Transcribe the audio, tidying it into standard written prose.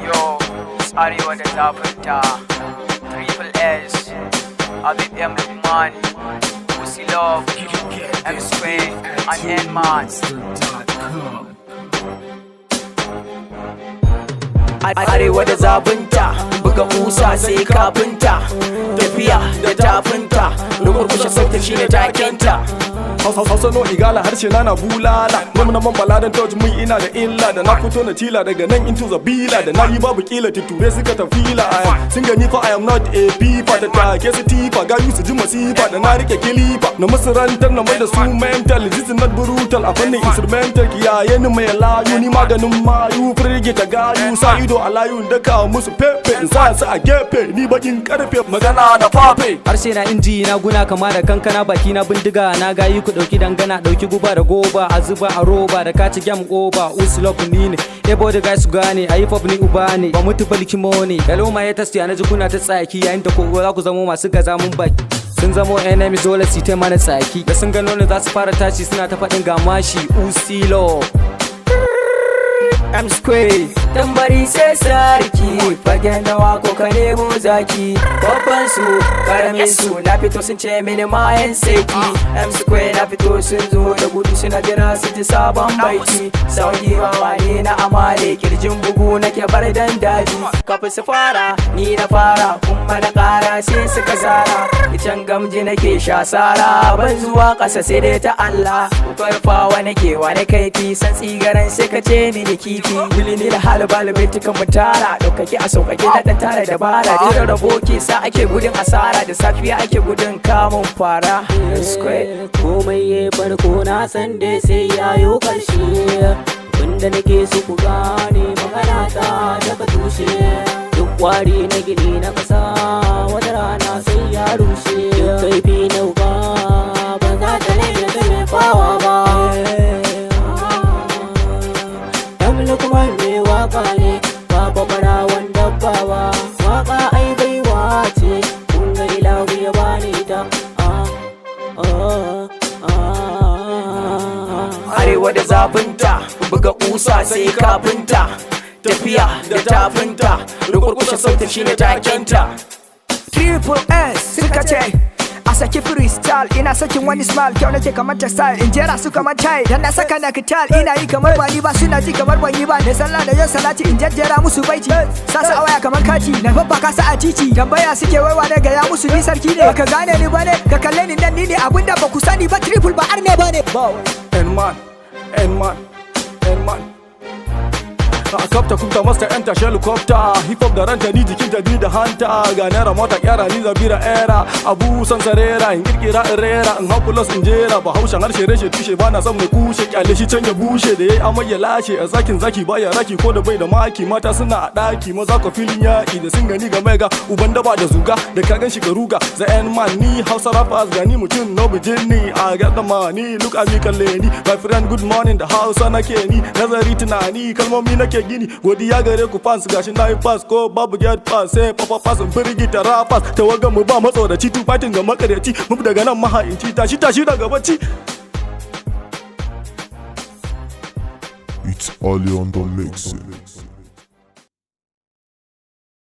Yo, it's Arewa da Zafinta, Triple S, Abib M. Lukman, Pussy Love, M Square, and N-Man. Arewa da Zafinta, buga kusa sai kafinta, tafiya da tafinta, rukurkushe sautin shi ne takenta. Hausa no igala harshe na bulala Nemi na mambala don touch mun ina da illa Da na fito na tila daga nan into the bila Da na yi babu kila tuture suka tafila Sun gani fa I am not a pipa Da take su tifa gayu su ji masifa Da na rike kilifa Na musu rantar na mai da su mental This is not brutal a fannin instrumental Kiyaye ni mai layu ni maganin mayu Firge ta gayu sa ido a layun daka musu pepe In sa su a gefe ni bakin karfe magana da fafe Harshe na inji na guna kama da kankana baki na bindiga na gayi ku dauki dangana dauki guba da goba a zuba a roba da kaci gam goba uslop ni ne ebo da guys gane ayi pop ni uba ne ba mutu balkimo ne hello ma ya tasti ana jikuna ta tsaki yayin da kogo za ku zamo masu gaza mun baki sun zamo enemies dole su ta mana tsaki da sun gano ne za su fara tashi suna ta faɗin gamashi usilo M Square tambari sai sarki fagen dawa ko ka nemo zaki babban su karamin su na fito sun ce mini mayan seki M Square na fito sun zo da gudu suna jira su ji sabon baiti sauki wawa ne na amale kirjin bugu nake bar dan daji kafin su fara ni na fara kuma na kara sai suka zara icen gamji nake sha sara ban zuwa kasa sai dai ta Allah farfawa nake wani kaifi san tsigaran sai ka ce mini kifi wili ni da halibal bai tukan mutara daukake a sauƙaƙe na ɗan tara dabara jira rabo ke sa ake gudun asara da safiya ake gudun kamun fara komai ya farko na san dai sai yayo ƙarshe wanda nake so ku gane magana ta daga tushe duk wari na gini na ƙasa wata rana sai ya rushe kaifi na wuka ba za ta rage ta mai fawa ba kuma mai waka ne ba babara wanda bawa waka ai baiwa ce kun ga ilahu ya bani ta Arewa da Zafinta buga kusa sai kafinta tafiya da tafinta rukurkushe sautin shine takenta Triple S suka ce a saki freestyle ina sakin wani smile kyau nake kamar ta style in jera su kamar tai dan na saka na kital ina yi kamar ba ni ba suna ji kamar ban yi ba da sallah da yin salati in jejjera musu baiti sasa awaya kamar kati na babbaka sa a titi tambaya suke waiwa ne ga ya musu ni sarki ne baka gane ni bane ka kalle ni nan ni ne abinda ba ku sani ba triple ba arne bane N-man a kafta kuka masta yan tashi helicopter hip hop da ranta ni jikinta ni da hanta ga naira mota kyara ni zabira era abu san sarera in kirkira in rera in hau plus in jera ba haushen harshe reshe tushe ba na son mai kushe kyale shi can ya bushe da yayi amai ya lashe a zakin zaki baya raki ko da bai da maki mata suna a daki maza ko filin yaki da sun gani ga mega uban daba da zuga da ka gan shi ga ruga the N-man ni hausa rappers gani mutum no bijini a ga da mani look at me kalle ni my friend good morning da hausa nake ni nazari tunani kalmomi nake gini godiya gare ku fans gashi na yi pass ko babu get pass sai papa pass in firgita rapas tawagan mu ba matsoraci tu fighting ga makaryaci mu daga nan maha'inci tashi daga bacci It's all on the mix.